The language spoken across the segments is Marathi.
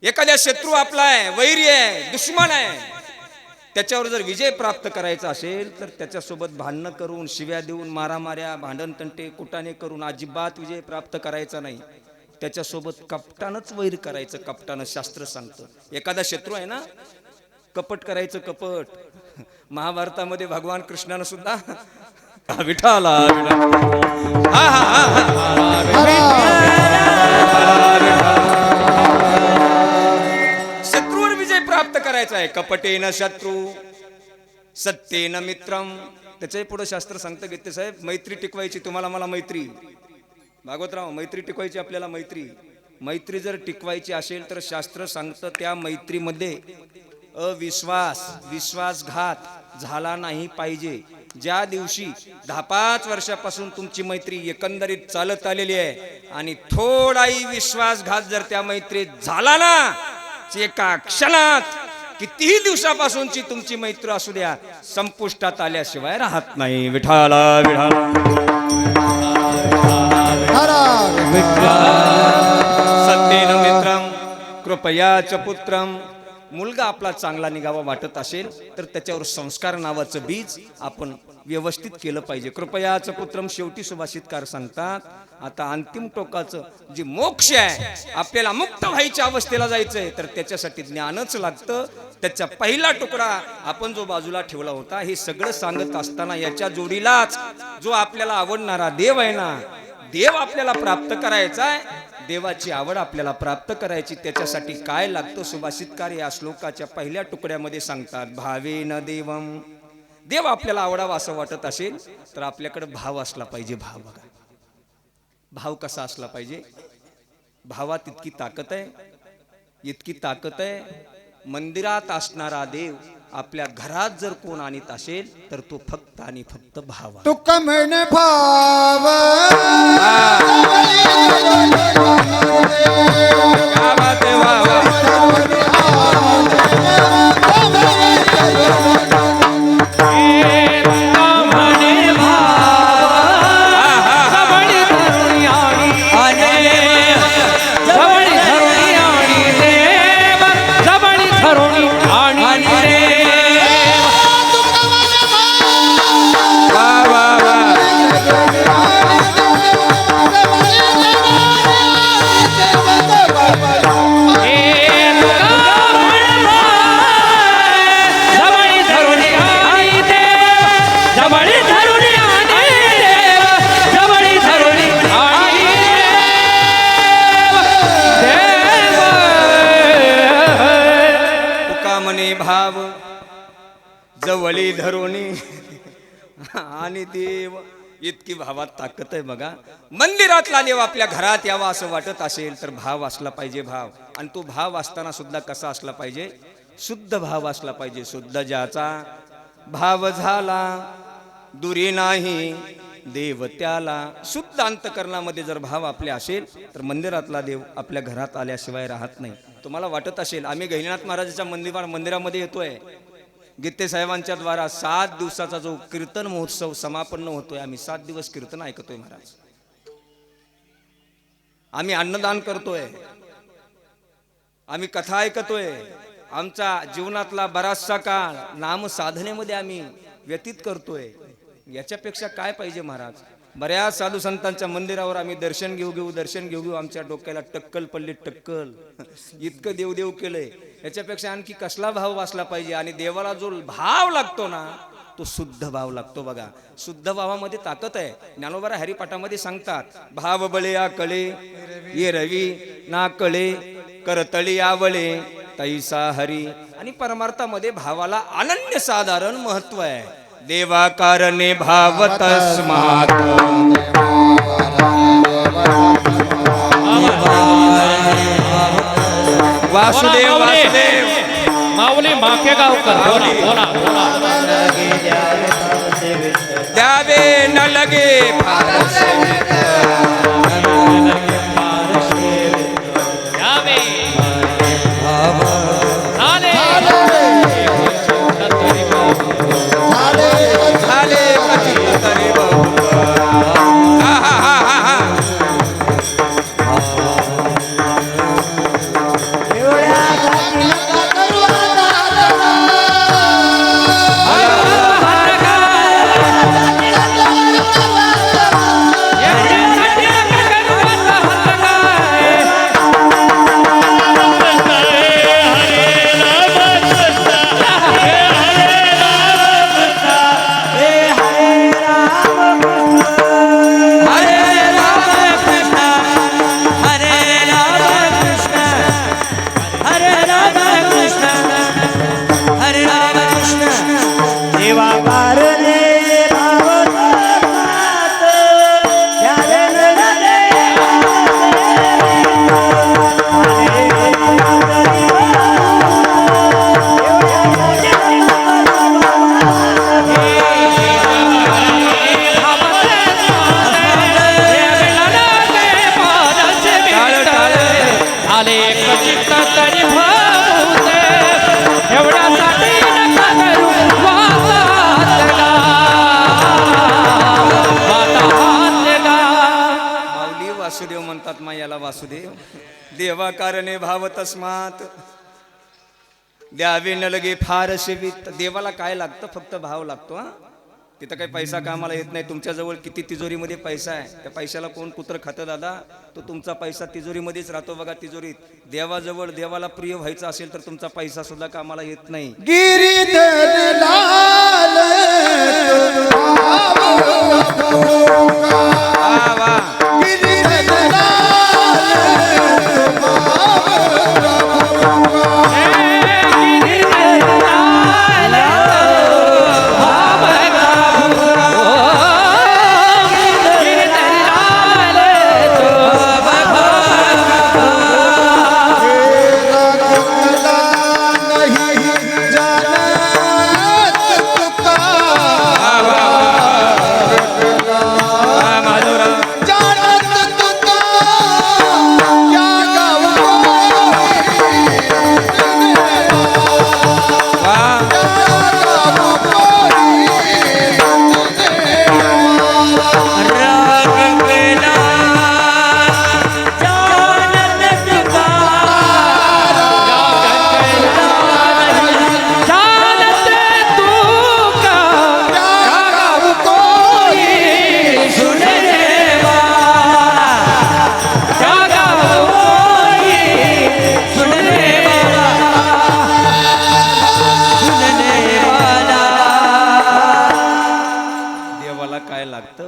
एखाद्या शत्रू आपला आहे, वैरी आहे, दुश्मन आहे, त्याच्यावर जर विजय प्राप्त करायचा असेल तर त्याच्यासोबत भांडणं करून, शिव्या देऊन, मारामाऱ्या, भांडण तंटे, कुटाने करून अजिबात विजय प्राप्त करायचा नाही. त्याच्यासोबत कपटानच वैर करायचं. कपटानं शास्त्र सांगतं. एखादा शत्रू आहे ना, कपट करायचं. कपट महाभारतामध्ये भगवान कृष्णानं सुद्धा विठाला शत्रूवर विजय प्राप्त करायचा आहे. कपटेन शत्रू सत्येन मित्रम. त्याच्याही पुढे शास्त्र सांगतं गीते साहेब, मैत्री टिकवायची. तुम्हाला मला मैत्री, भागवतराव, मैत्री टिकवायची आपल्याला. मैत्री जर टिकवायची असेल तर शास्त्र सांगतं त्या मैत्रीमध्ये अविश्वास, विश्वासघात झाला नाही पाहिजे. ज्या दिवशी 10-5 वर्षापासून तुमची मैत्री एकंदरीत चालत आलेली आहे आणि थोडाही विश्वासघात जर त्या मैत्रीत झाला ना, एका क्षणात, कितीही दिवसापासूनची तुमची मैत्री असू द्या, संपुष्टात आल्याशिवाय राहत नाही. विठाला विठाला सत्येन मित्रम कृपया च पुत्रम. मुलगा आपला चांगला निघावा वाटत असेल तर त्याच्यावर संस्कार नावाचं बीज आपण व्यवस्थित केलं पाहिजे. कृपयाच पुत्रम. शेवटी सुभाषितकार सांगतात, आता अंतिम टोकाचं जे मोक्ष आहे, आपल्याला मुक्त व्हायच्या अवस्थेला जायचंय, तर त्याच्यासाठी ज्ञानच लागतं. त्याचा पहिला तुकडा आपण जो बाजूला ठेवला होता, हे सगळं सांगत असताना याच्या जोडीलाच जो आपल्याला आवडणारा देव आहे ना, देव आपल्याला प्राप्त करायचा आहे. देवाची आवड आपल्याला प्राप्त करायची, त्याच्यासाठी काय लागतं सुभाषितकार या श्लोकाच्या पहिल्या तुकड्यामध्ये सांगतात. भावेन देवम. देव आपल्याला आवडावा असं वाटत असेल तर आपल्याकडे भाव असला पाहिजे. भाव बघा, भाव कसा असला पाहिजे. भावात इतकी ताकद आहे, इतकी ताकद आहे. मंदिरात असणारा देव आपल्या घरात जर कोण आणत असेल तर तो फक्त आणि फक्त भाव. तुक म्हणे भाव भाव जवळी धरोणी आणि देव. इतकी भावात ताकद आहे बघा. मंदिरातला देव आपल्या घरात यावा असं वाटत असेल तर भाव असला पाहिजे. भाव. आणि तो भाव असताना सुद्धा कसा असला पाहिजे. शुद्ध भाव असला पाहिजे. शुद्ध ज्याचा भाव झाला दुरी नाही देव त्याला. शुद्ध अंतकरणामध्ये जर भाव आपले असेल तर मंदिरातला देव आपल्या घरात आल्याशिवाय राहत नाही. तुम्हाला वाटत असेल आम्ही गहिनीनाथ महाराजाच्या मंदिरामध्ये येतोय, गीते साहेबांच्या द्वारा 7 दिवसाचा जो कीर्तन महोत्सव समापन्न होतोय, आम्ही 7 दिवस कीर्तन ऐकतोय महाराज. आम्ही अन्नदान करतोय, आम्ही कथा ऐकतोय. आमचा जीवनातला बराचसा काळ नाम साधनेमध्ये आम्ही व्यतीत करतोय. याच्यापेक्षा काय पाहिजे महाराज. बऱ्याच साधू संतांच्या मंदिरावर आम्ही दर्शन घेऊ आमच्या डोक्याला टक्कल पडली. टक्कल इतकं देवदेव केलंय. याच्यापेक्षा आणखी कसला भाव असला पाहिजे. आणि देवाला जो भाव लागतो ना, तो शुद्ध भाव लागतो बघा. शुद्ध भावामध्ये ताकद आहे. ज्ञानोबा हरिपाठामध्ये सांगतात, भाव बळे या कळे ये रवी ना कळे करतळी आवळे तैसा हरी. आणि परमार्थामध्ये भावाला अनन्य साधारण महत्व आहे. देवाकारणे भाव तस्मात् वासुदेव वासुदेव माऊली माके गावकर. द्यावे न लगे वासुदेव देवा कारणे भाव तस्मात द्यावे न लगे फार सेवित. देवाला काय लागतं? फक्त भाव लागतो. हा, तिथं काही पैसा कामाला येत नाही. तुमच्याजवळ किती तिजोरीमध्ये पैसा आहे, त्या पैशाला कोण कुत्र खातं दादा? तो तुमचा पैसा तिजोरीमध्येच राहतो बघा, तिजोरीत. देवाजवळ देवाला प्रिय व्हायचं असेल तर तुमचा पैसा सुद्धा कामाला येत नाही. गिरीधर लाल वा वा. गिरीधर लाल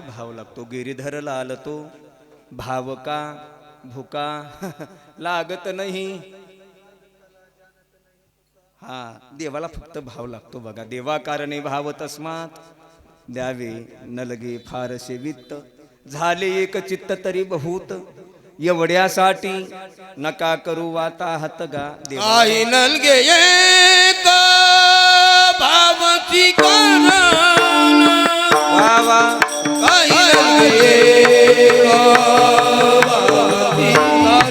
भाव लागतो. गिरीधरला आलं तो भाव का भुका लागत नाही. हा, देवाला फक्त भाव लागतो बघा. देवा कारणे भाव तस्मात द्यावे न लगे फारसे वित्त. झाले एक चित्त तरी बहुत एवढ्यासाठी नका करू वाता हातगा. काही नलगे एक भावची कारण वा वा. काही नलगे एक भावची कारण.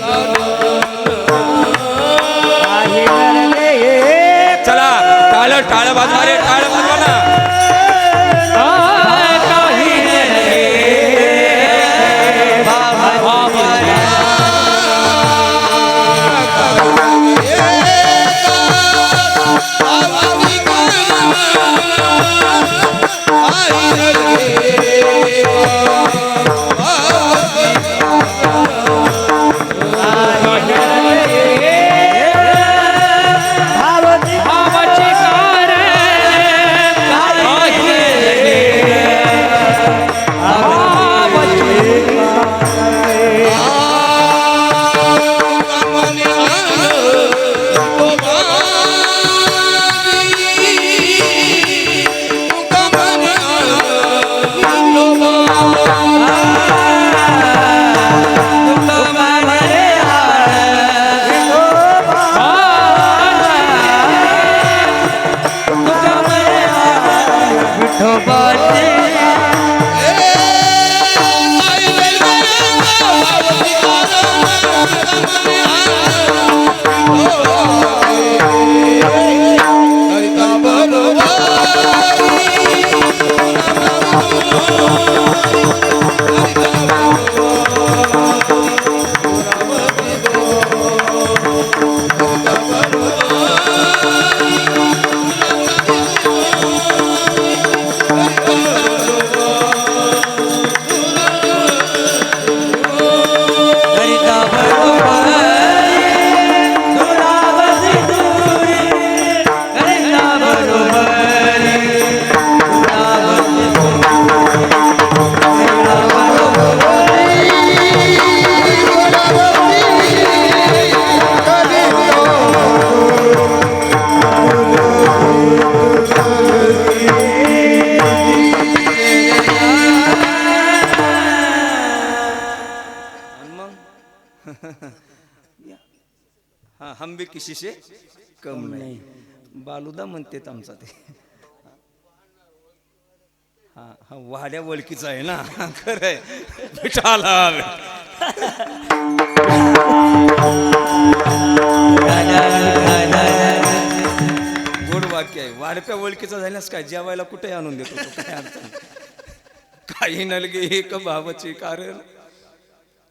चला टाळ टाळ वाजवा रे, टाळ वाजवा ना. हाँ, हम भी किसी से कम नहीं. बालुदा म्हणते आमचा ते. हा हा, वाड्या वळकीचा आहे ना. खरंय विठाला. गोड वाक्य आहे. वाढप्या वळकीचा झाल्यास काय जेवायला कुठे आणून देतो तो, काय अडचण. काही नलगे एक भावाचे कारण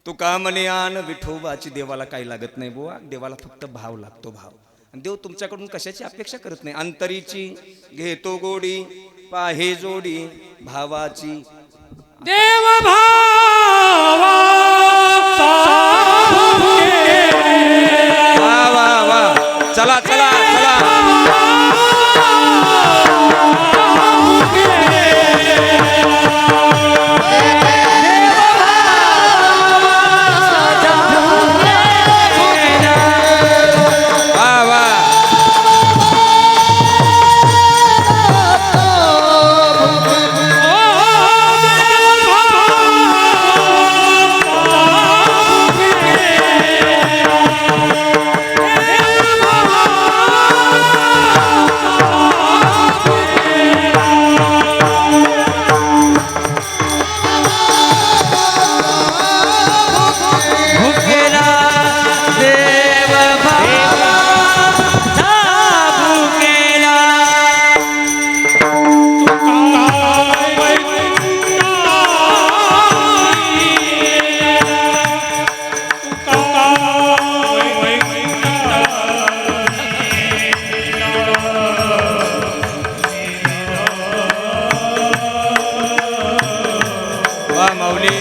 तुका म्हणे आण विठोबाची देवाला काही लागत नाही बुवा, देवाला फक्त भाव लागतो, भाव. आणि देव तुमच्याकडून कशाची अपेक्षा करत नाही. अंतरीची घेतो गोडी पाहे जोडी भावाची. देव भावा वा वा वा, चला चला चला. वा माऊली.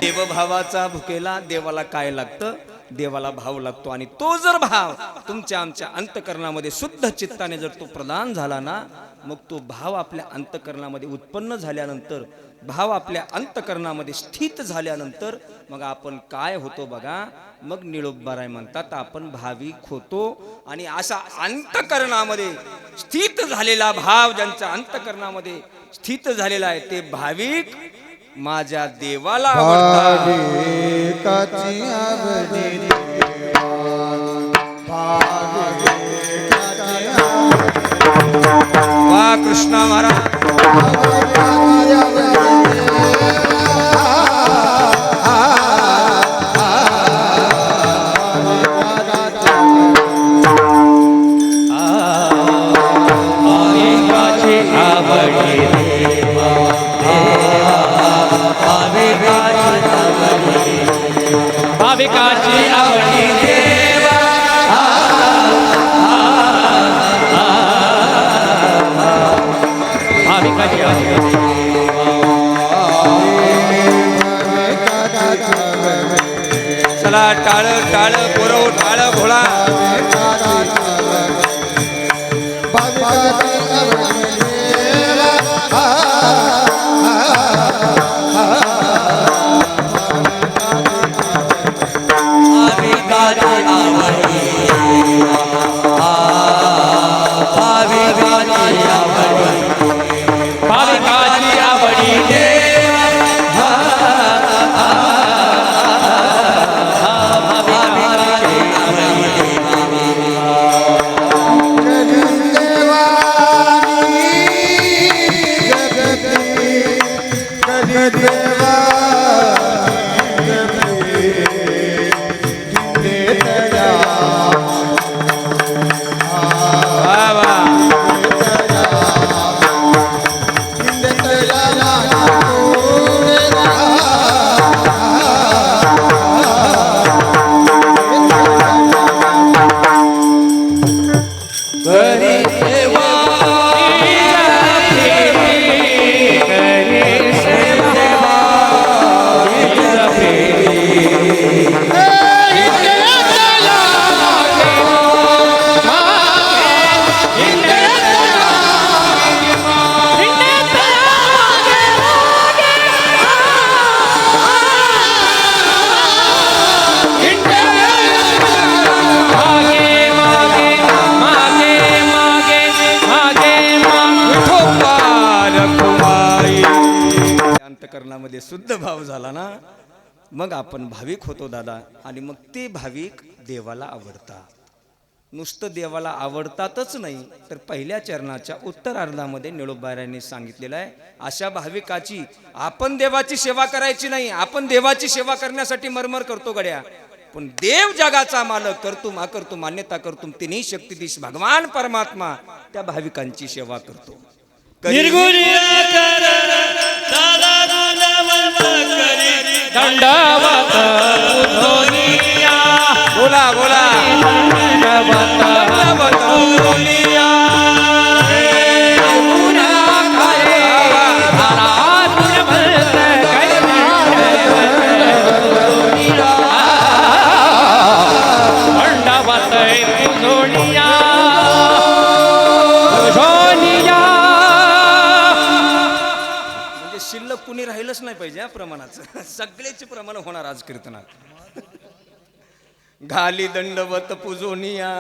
देवभावाचा भुकेला देवाला काय लागतं? देवाला भाव लागतो. आणि तो जर भाव तुमच्या आमच्या अंतकरणामध्ये शुद्ध चित्ताने जर तो प्रदान झाला ना, मग तो भाव आपल्या अंतकरणामध्ये उत्पन्न झाल्यानंतर, भाव आपल्या अंतकरणामध्ये स्थित झाल्यानंतर मग आपण काय होतो बघा, मग निळोबाराय म्हणतात आपण भाविक होतो. आणि असा अंतकरणामध्ये स्थित झालेला भाव, ज्यांच्या अंतकरणामध्ये स्थित झालेला आहे ते भाविक माझ्या देवाला आवडतात. भाविकाची आवडी वा कृष्णा महाराज. भाविकाची आवडी देवा भाविकाची आवडी. चला टाळ टाळ पुरव टाळ घोळा. भाविकाची आवडी मनामध्ये शुद्ध भाव झाला ना, मग आपण भाविक होतो दादा. आणि मग ते भाविक देवाला आवडतात. नुसतं देवाला आवडतातच नाही, तर पहिल्या चरणाच्या उत्तरार्धामध्ये निळोबाऱ्यांनी सांगितलेलं आहे, अशा भाविकाची आपण देवाची सेवा करायची नाही. आपण देवाची सेवा करण्यासाठी मरमर करतो गड्या, पण देव जगाचा मालक करतुम अकर्तुम मान्यता करतुम तिन्ही शक्तिधीश भगवान परमात्मा त्या भाविकांची सेवा करतो. दंडवत उधोनिया बोला बोला दंडवत उधोनिया दंडवत उधोनिया उधोनिया. म्हणजे शिल्लक कुणी राहिलंच नाही पाहिजे या प्रमाणाचं. सगळेचे प्रमाण होणार आज कीर्तनात. घाली दंडवत पूजोनिया.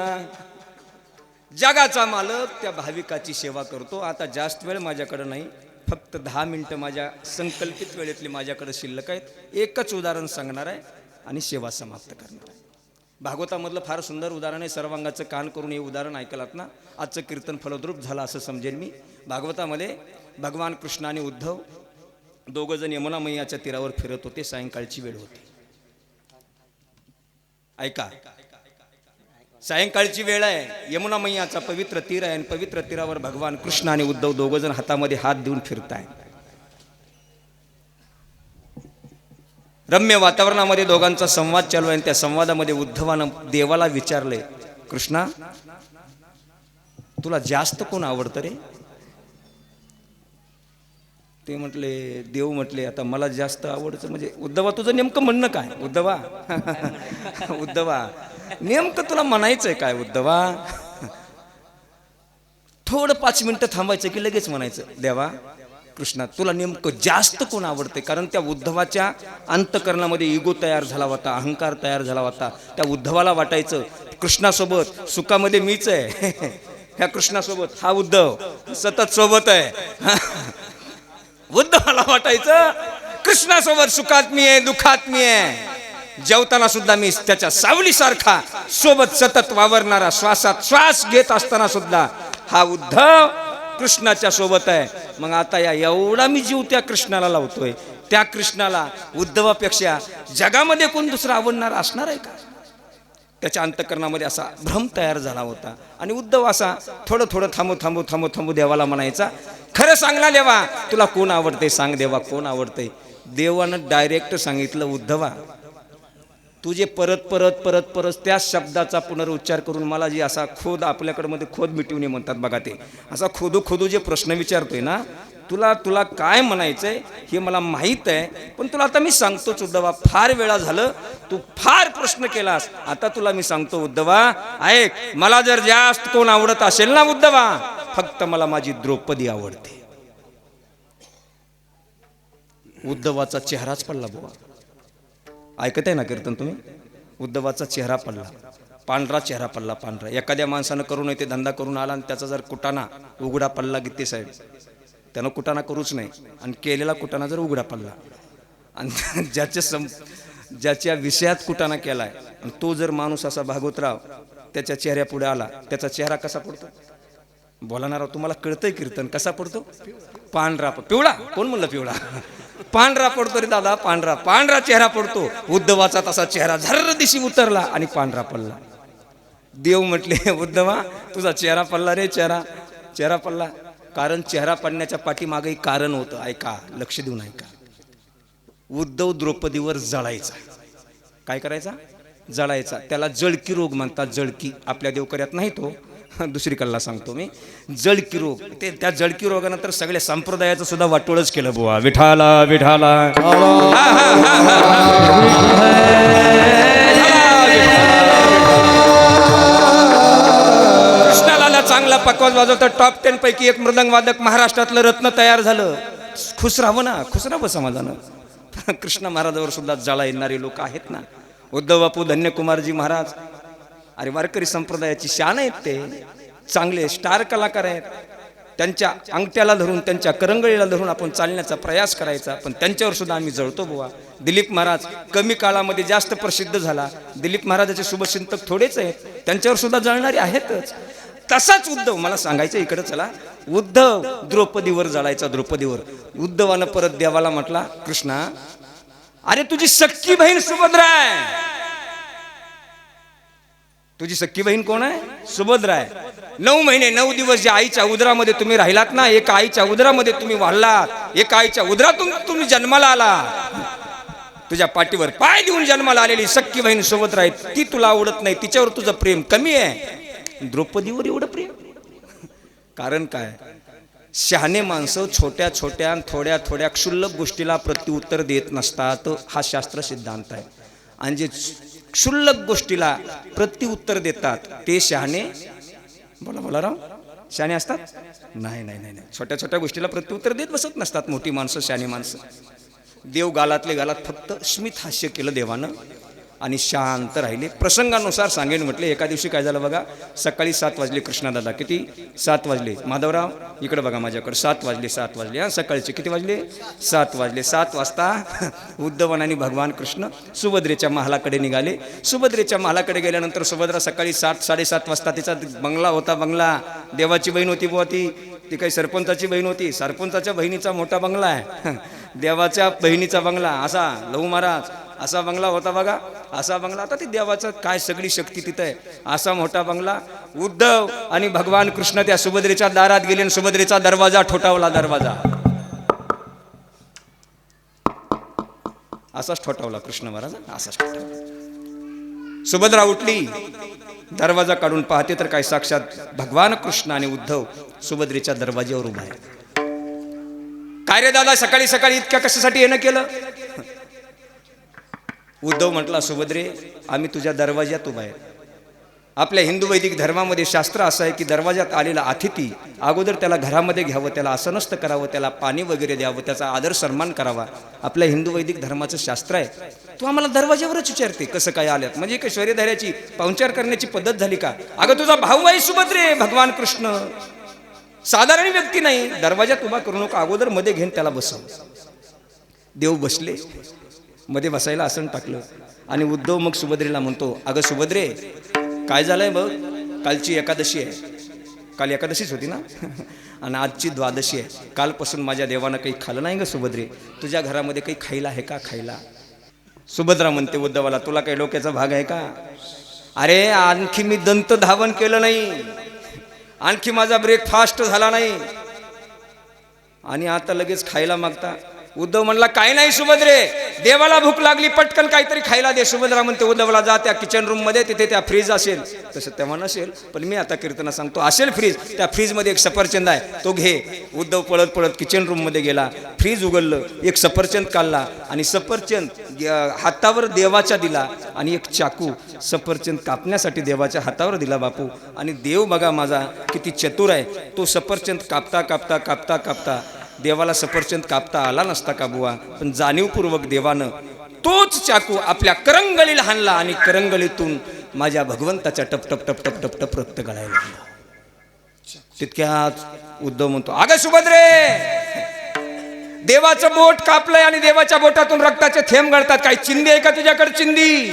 जगाचा मालक त्या भाविकाची सेवा करतो. आता जास्त वेळ माझ्याकडे नाही, फक्त 10 मिनिटं माझ्या संकल्पित वेळेतली माझ्याकडे शिल्लक आहेत. एकच उदाहरण सांगणार आहे आणि सेवा समाप्त करणार आहे. भागवतामधलं फार सुंदर उदाहरण आहे. सर्वांगाचं कान करून हे उदाहरण ऐकलात ना, आजचं कीर्तन फलद्रूप झालं असं समजेल मी. भागवतामध्ये भगवान कृष्ण आणि उद्धव दोघं जण यमुना मैयाच्या तीरावर फिरत होते. सायंकाळची वेळ होती. ऐका, सायंकाळची वेळ आहे. यमुना मैयाचा पवित्र तीर आहे आणि पवित्र तीरावर भगवान कृष्ण आणि उद्धव दोघं जण हातामध्ये हात देऊन फिरताय. रम्य वातावरणामध्ये दोघांचा संवाद चालू आहे आणि त्या संवादामध्ये उद्धवानं देवाला विचारले, कृष्णा तुला जास्त कोण आवडतं रे? ते म्हटले, देव म्हटले, आता मला जास्त आवडतं म्हणजे उद्धवा तुझं नेमकं म्हणणं काय? उद्धवा उद्धवा नेमकं तुला म्हणायचंय काय उद्धवा? थोडं 5 मिनिटं थांबायचं की लगेच म्हणायचं, देवा कृष्णा तुला नेमकं जास्त कोण आवडते? कारण त्या उद्धवाच्या अंतकरणामध्ये इगो तयार झाला होता, अहंकार तयार झाला होता. त्या उद्धवाला वाटायचं कृष्णासोबत सुखामध्ये मीच आहे, ह्या कृष्णासोबत हा उद्धव सतत सोबत आहे. उद्धवाला वाटायचं कृष्णासोबत सुखात मी आहे, दुःखात मी आहे, जेवताना सुद्धा मी त्याच्या सावलीसारखा सोबत सतत वावरणारा, श्वासात श्वास घेत असताना सुद्धा हा उद्धव कृष्णाच्या सोबत आहे. मग आता या एवढा मी जीव त्या कृष्णाला लावतोय, त्या कृष्णाला उद्धवापेक्षा जगामध्ये कोण दुसरा आवडणार असणार आहे का? त्याच्या अंतकरणामध्ये असा भ्रम तयार झाला होता. आणि उद्धव असा थोडं थोडं थांबू देवाला म्हणायचा, खरं सांगला देवा तुला कोण आवडते? सांग देवा कोण आवडते? देवानं डायरेक्ट सांगितलं, उद्धवा तू जे परत त्या शब्दाचा पुनरुच्चार करून मला जे असा खोद आपल्याकडे मध्ये खोद मिटवणे म्हणतात बघा, ते असा खोदू जे प्रश्न विचारतोय ना, तुला काय म्हणायचंय हे मला माहीत आहे, पण तुला आता मी सांगतोच उद्धवा, फार वेळा झालं तू फार प्रश्न केलास, आता तुला मी सांगतो उद्धवा ऐक, मला जर जास्त कोण आवडत असेल ना उद्धवा, फक्त मला माझी द्रौपदी आवडते. उद्धवाचा चेहराच पडला बुवा. ऐकत आहे ना कीर्तन तुम्ही? उद्धवाचा चेहरा पडला, पांढरा चेहरा पडला, पांढरा. एखाद्या माणसानं करून येते धंदा करून आला आणि त्याचा जर कुटाणा उघडा पडला गीते साहेब, त्यानं कुटाणा करूच नाही, आणि केलेला कुटाणा जर उघडा पडला आणि ज्याच्या विषयात कुटाणा केलाय आणि तो जर माणूस असा भागवतराव त्याच्या चेहऱ्यापुढे आला, त्याचा चेहरा कसा पडतो? बोलणारा तुम्हाला कळतंय कीर्तन कसा पडतो? पांढरा, पिवळा कोण म्हणलं पिवळा? पांढरा पडतो रे दादा, पांढरा चेहरा पडतो. उद्धवाचा तसा चेहरा झर्र दिशी उतरला आणि पांढरा पडला. देव म्हटले, उद्धवा तुझा चेहरा पडला रे, चेहरा पडला. कारण चेहरा पडण्याच्या पाठीमागे कारण होतं. ऐका, लक्ष देऊन ऐका. उद्धव द्रौपदीवर जळायचा. काय करायचा? जळायचा. त्याला जळकी रोग म्हणतात. जळकी आपल्या देवकऱ्यात नाही, तो दुसरीकडला सांगतो मी. जळकी रोग, ते त्या जळकी रोगानंतर सगळ्या संप्रदायाचं सुद्धा वाटोळच केलं बुवा. विठाला विठाला कृष्णाला चांगला पकवाज वाजवता टॉप 10 पैकी एक मृदंग वादक महाराष्ट्रातलं रत्न तयार झालं. खुश राहावं ना, खुश राहावं समाजानं. कृष्ण महाराजावर सुद्धा जळा येणारे लोक आहेत ना. उद्धव बापू, धन्यकुमारजी महाराज, अरे वारकरी संप्रदायाची शान आहेत, ते चांगले स्टार कलाकार आहेत. त्यांच्या अंगठ्याला धरून त्यांच्या करंगळीला धरून आपण चालण्याचा प्रयास करायचा. पण त्यांच्यावर सुद्धा आम्ही जळतो बुवा. दिलीप महाराज कमी काळामध्ये जास्त प्रसिद्ध झाला. दिलीप महाराजाचे शुभचिंतक थोडेच आहेत, त्यांच्यावर सुद्धा जळणारे आहेतच. तसाच उद्धव, मला सांगायचं इकडे चला, उद्धव द्रौपदीवर जळायचा. द्रौपदीवर उद्धवानं परत देवाला म्हटला, कृष्णा अरे तुझी सख्खी बहीण सुभद्रा आहे. तुझी सख्खी बहीण कोण आहे? सुभद्रा आहे. 9 महिने 9 दिवस ज्या आईच्या उदरामध्ये तुम्ही राहिलात ना, एका आईच्या उदरामध्ये तुम्ही वाढलात, एका आईच्या उदरातून तुम्ही जन्माला आला, तुझ्या पाठीवर पाय देऊन जन्माला आलेली सख्खी बहीण सुभद्रा आहे, ती तुला आवडत नाही, तिच्यावर तुझं प्रेम कमी आहे. द्रौपदीवर एवढं प्रेम? कारण काय? शहाणे माणसं छोट्या छोट्या थोड्या थोड्या क्षुल्लक गोष्टीला प्रत्युत्तर देत नसतात, हा शास्त्र सिद्धांत आहे. आणि जे क्षुल्लक गोष्टीला प्रत्युत्तर देतात ते शहाणे, बोला बोला राव, शहाणे असतात? नाही नाही नाही नाही, छोट्या छोट्या गोष्टीला प्रत्युत्तर देत बसत नसतात मोठी माणसं, शहाणी माणसं. देव गालातले गालात फक्त स्मित हास्य केलं देवानं आणि शांत राहिले. प्रसंगानुसार सांगेन म्हटले. एका दिवशी काय झालं बघा, सकाळी 7 वाजले. कृष्णादादा किती? 7 वाजले. माधवराव इकडे बघा माझ्याकडे, 7 वाजले. 7 वाजले हा, सकाळचे किती वाजले? 7 वाजले. 7 वाजता उद्धवन आणि भगवान कृष्ण सुभद्रेच्या महालाकडे निघाले. सुभद्रेच्या महालाकडे गेल्यानंतर सुभद्रा सकाळी 7-7:30 वाजता, तिचा बंगला होता. बंगला, देवाची बहीण होती बुवा, ती काही सरपंचाची बहीण होती. सरपंचाच्या बहिणीचा मोठा बंगला आहे, देवाच्या बहिणीचा बंगला, असा लहू महाराज असा बंगला होता बघा, असा बंगला. आता ती देवाचं काय सगळी शक्ती तिथं आहे, असा मोठा बंगला. उद्धव आणि भगवान कृष्ण त्या सुभद्रेच्या दारात गेले आणि सुभद्रेचा दरवाजा ठोठावला. दरवाजा असाच ठोठावला कृष्ण महाराज, असाच ठोठावला. सुभद्रा उठली, दरवाजा काढून पाहते तर काय, साक्षात भगवान कृष्ण आणि उद्धव सुभद्रेच्या दरवाज्यावर उभा आहे. काय रे दादा, सकाळी सकाळी इतक्या कशासाठी येणं केलं? उद्धव म्हटला, सुभद्रे आम्ही तुझ्या दरवाज्यात उभा आहे. आपल्या हिंदू वैदिक धर्मामध्ये शास्त्र असं आहे की दरवाज्यात आलेला अतिथी अगोदर त्याला घरामध्ये घ्यावं, त्याला आसनस्थ करावं, त्याला पाणी वगैरे द्यावं, त्याचा आदर सन्मान करावा. आपल्या हिंदू वैदिक धर्माचं शास्त्र आहे. तू आम्हाला दरवाज्यावरच विचारते कसं काय आल्यात? म्हणजे काही शौर्यधार्याची पाहुणचार करण्याची पद्धत झाली का? अगं तुझा भाऊ आहे सुभद्रे, भगवान कृष्ण, साधारण व्यक्ती नाही. दरवाज्यात उभा करू नका, अगोदर मध्ये घेऊन त्याला बसव. देव बसले, मध्ये बसायला आसन टाकलं आणि उद्धव मग सुभद्रेला म्हणतो, अगं सुभद्रे काय झालंय बघ, कालची एकादशी आहे, काल एकादशीच होती ना आणि आजची द्वादशी आहे. कालपासून माझ्या देवानं काही खाल्लं नाही ग सुभद्रे, तुझ्या घरामध्ये काही खायला आहे का? खायला. सुभद्रा म्हणते उद्धवाला, तुला काही डोक्याचा भाग आहे का? अरे आणखी मी दंत धावन केलं नाही, आणखी माझा ब्रेकफास्ट झाला नाही आणि आता लगेच खायला मागता. उद्धव म्हणला, काय नाही सुभद्रे, देवाला भूक लागली, पटकन काहीतरी खायला दे. सुभद्रा म्हणते उद्धवला, जा त्या किचन रूम मध्ये, तिथे त्या फ्रीज असेल. तसं तेव्हा नसेल, पण मी आता कीर्तना सांगतो, असेल फ्रीज. त्या फ्रीज मध्ये एक सफरचंद आहे, तो घे. उद्धव पळत पळत किचन रूम मध्ये गेला, फ्रीज उघडलं, एक सफरचंद काढला आणि सफरचंद हातावर देवाच्या दिला आणि एक चाकू सफरचंद कापण्यासाठी देवाच्या हातावर दिला बापू. आणि देव बघा माझा किती चतुर आहे, तो सफरचंद कापता कापता कापता कापता देवाला सफरचंद कापता आला नसता का बुवा, पण जाणीवपूर्वक देवानं तोच चाकू आपल्या करंगळीला हाणला आणि करंगळीतून माझ्या भगवंताच्या टप टप टप टप टप टप रक्त गळायला लागलं. तितक्यात उद्धव म्हणतो, अगं सुभद्रे, देवाचं बोट कापलंय आणि देवाच्या बोटातून रक्ताचे थेंब गळतात, काही चिंदी आहे का तुझ्याकडे? चिंदी.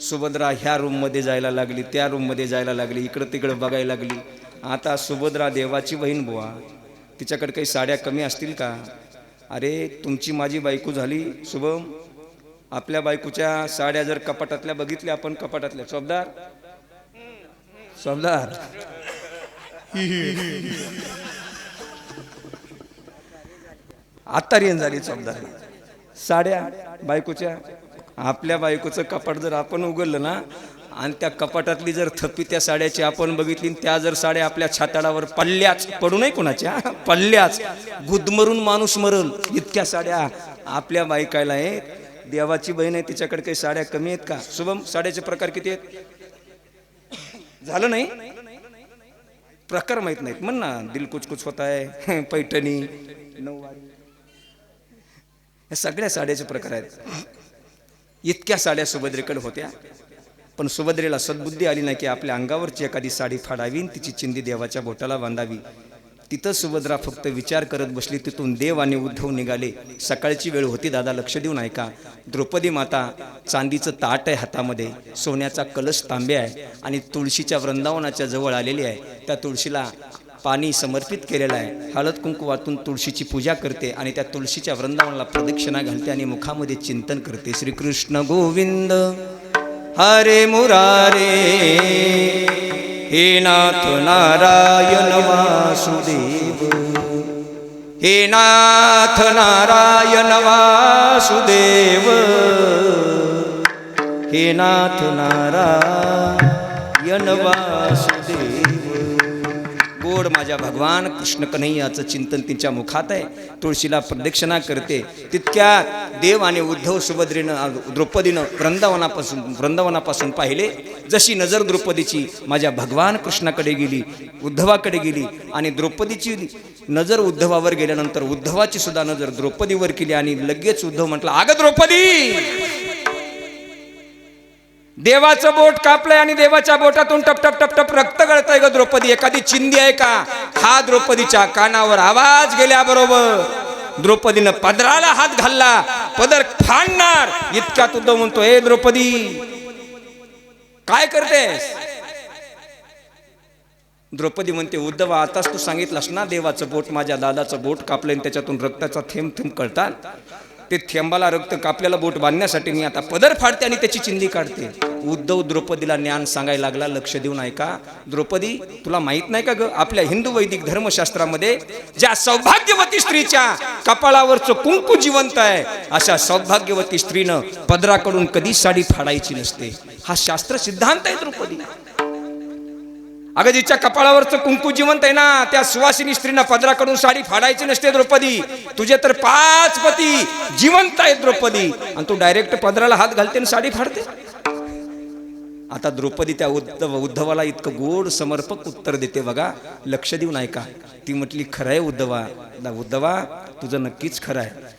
सुभद्रा ह्या रूम मध्ये जायला लागली, त्या रूम मध्ये जायला लागली, इकडं तिकडं बघायला लागली. आता सुभद्रा देवाची बहीण बुवा, तिच्याकडे काही साड्या कमी असतील का? अरे तुमची माझी बायको झाली शुभम, आपल्या बायकोच्या साड्या जर कपाटातल्या बघितल्या आपण, कपाटातल्या, चौबदार चौबदार आता रेन झाली चौबदार. साड्या बायकोच्या, आपल्या बायकोचं कपाट जर आपण उघडलं ना आणि त्या कपाटातली जर थप्पी त्या साड्याची आपण बघितली, त्या जर साड्या आपल्या छाताडावर पडल्याच, पडू नाही कोणाच्या, पडल्याच गुदमरून माणूस मरल इतक्या साड्या आपल्या बायकायला आहेत. देवाची बहीण आहे, तिच्याकडे काही साड्या कमी आहेत का? शुभम, साड्याचे प्रकार किती आहेत? झालं नाही, प्रकार माहित नाहीत म्हण ना. दिल कुछ कुछ होता है, पैठणी, नऊवारी, या सगळ्या साड्याचे प्रकार आहेत. इतक्या साड्या सुभद्रेकडे होत्या. पण सुभद्रेला सद्बुद्धी आली नाही की आपल्या अंगावरची एखादी साडी फाडावी आणि तिची चिंदी देवाच्या बोटाला बांधावी. तिथं सुभद्रा फक्त विचार करत बसली. तिथून देव आणि उद्धव निघाले. सकाळची वेळ होती. दादा लक्ष देऊन ऐका. द्रौपदी माता चांदीचं ताट आहे हातामध्ये, सोन्याचा कलश तांबे आहे आणि तुळशीच्या वृंदावनाच्या जवळ आलेली आहे. त्या तुळशीला पाणी समर्पित केलेलं आहे. हळद कुंकू वाटून तुळशीची पूजा करते आणि त्या तुळशीच्या वृंदावनाला प्रदक्षिणा घालते आणि मुखामध्ये चिंतन करते. श्रीकृष्ण गोविंद हरे मुरारे, हे नाथ नारायण वासुदेव, हे नाथ नारायण वासुदेव, हे नाथ नारायण वासुदेव. गोड माझ्या भगवान कृष्ण कन्हैयाचं चिंतन तिच्या मुखात आहे. तुळशीला प्रदक्षिणा करते. तितक्या देव आणि उद्धव सुभद्रेनं द्रौपदीनं वृंदावनापासून पाहिले. जशी नजर द्रौपदीची माझ्या भगवान कृष्णाकडे गेली, उद्धवाकडे गेली आणि द्रौपदीची नजर उद्धवावर गेल्यानंतर उद्धवाची सुद्धा नजर द्रौपदीवर केली आणि लगेच उद्धव म्हटला, अगं द्रौपदी, देवाचं बोट कापलंय आणि देवाच्या बोटातून टप टप टप टप रक्त गळतंय ग द्रौपदी, एखादी चिंदी आहे का? हा द्रौपदीच्या कानावर आवाज गेल्याबरोबर द्रौपदीनं पदराला हात घालला. पदर फाडणार इतक्यात उद्धव म्हणतो, ए द्रौपदी काय करतेस? द्रौपदी म्हणते, उद्धव आताच तू सांगितलंस ना देवाचं बोट, माझ्या दादाचं बोट कापलंय आणि त्याच्यातून रक्ताचा थेंब थेंब कळतात. ते थेंबाला रक्त कापल्याला बोट बांधण्यासाठी मी आता पदर फाडते आणि त्याची चिंदी काढते. उद्धव द्रौपदीला ज्ञान सांगायला लागला. लक्ष देऊन ऐका. द्रौपदी, तुला माहित नाही का ग, आपल्या हिंदू वैदिक धर्मशास्त्रामध्ये ज्या सौभाग्यवती स्त्रीच्या कपाळावरचं कुंकू जिवंत आहे, अशा सौभाग्यवती स्त्रीनं पदराकडून कधी साडी फाडायची नसते. हा शास्त्र सिद्धांत आहे द्रौपदी. अगं जिच्या कपाळावरचं कुंकू जिवंत आहे ना, त्या सुवासिनी स्त्रीनं पदराकडून साडी फाडायची नसते. द्रौपदी, तुझे तर 5 पती जिवंत आहेत द्रौपदी, आणि तू डायरेक्ट पदराला हात घालते आणि साडी फाडते. आता द्रौपदी त्या उद्धवाला इतकं गोड समर्पक उत्तर देते बघा. लक्ष देऊन ऐका. ती म्हटली, खरं आहे उद्धवा, तुझं नक्कीच खरं आहे.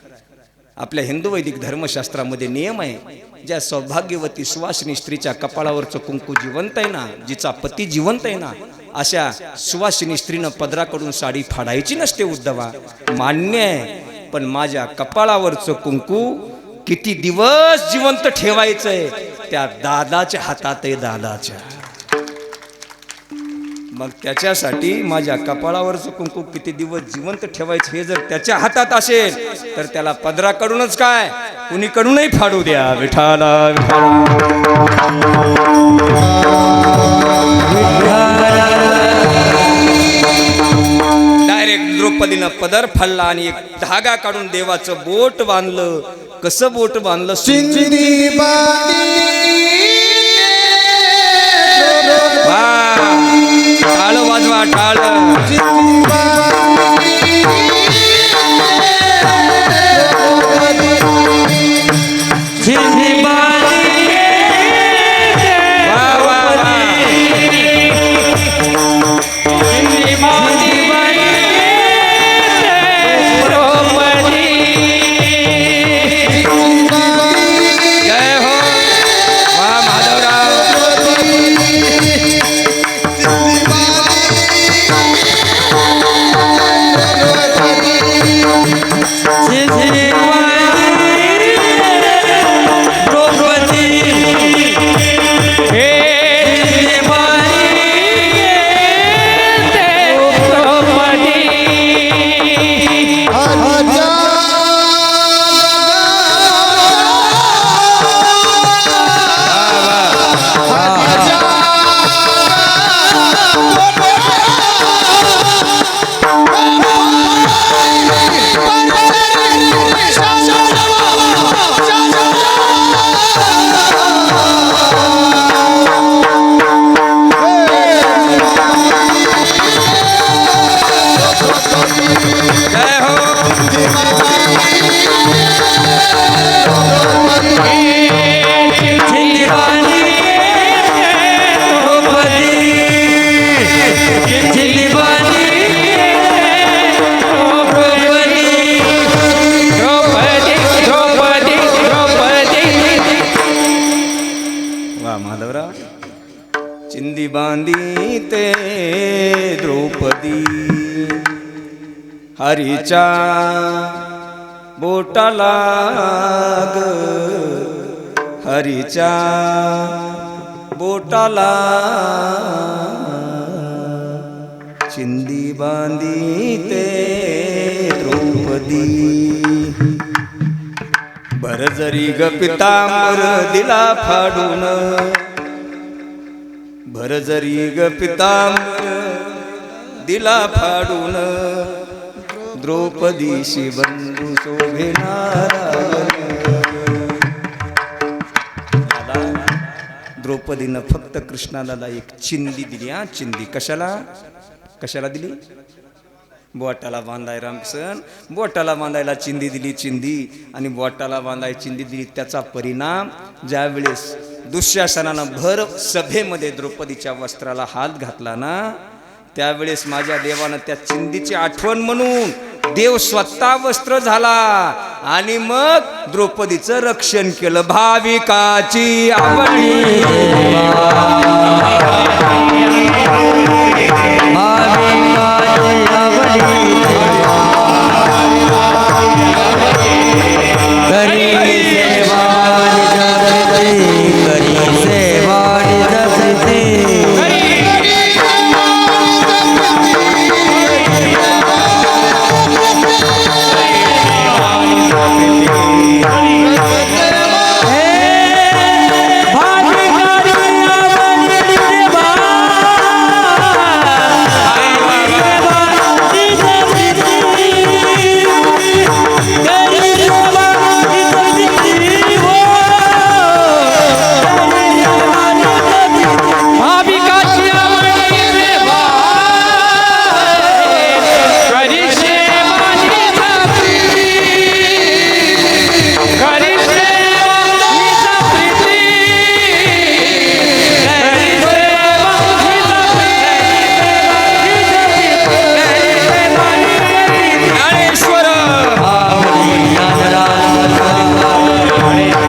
आपल्या हिंदू वैदिक धर्मशास्त्रामध्ये नियम आहे, ज्या सौभाग्यवती सुवासिनी स्त्रीच्या कपाळावरचं कुंकू जिवंत आहे ना, जिचा पती जिवंत आहे ना, अशा सुवासिनी स्त्रीनं पदराकडून साडी फाडायची नसते. उद्धवा, मान्य आहे, पण माझ्या कपाळावरचं कुंकू किती दिवस जिवंत ठेवायचंय त्या दादाच्या हातात आहे, दादाच्या. मग त्याच्यासाठी माझ्या कपाळावरचं कुंकू किती दिवस जिवंत ठेवायचं हे जर त्याच्या हातात असेल तर त्याला पदराकडूनच काय, कुणीकडूनही फाडू द्या. विठाला डायरेक्ट द्रौपदीनं पदर फाडला आणि एक धागा काढून देवाचं बोट बांधलं. कसं बोट बांधलं? चिंदी टाळ वाजवा, टाळ. हरीच्या बोटाला ग हरीच्या बोटाला चिंदी बांधी ते द्रौपदी भरजरी ग पितांबर दिला फाडून भरजरी ग पितांबर दिला फाडून द्रौपदीशी बंधू शोभे नारायण द्रौपदीनं फक्त कृष्णाला एक चिंदी दिली हा चिंदी कशाला दिली बोटाला बांधाय रामकृष्ण बोटाला बांधायला चिंदी दिली चिंदी आणि बोटाला बांधाय चिंदी दिली त्याचा परिणाम ज्यावेळेस दुःशासनानं भर सभेमध्ये द्रौपदीच्या वस्त्राला हात घातला ना त्यावेळेस माझ्या देवानं त्या चिंदीची आठवण म्हणून देव स्वतः वस्त्र झाला आणि मग द्रौपदीचं रक्षण केलं भाविकाची आवडी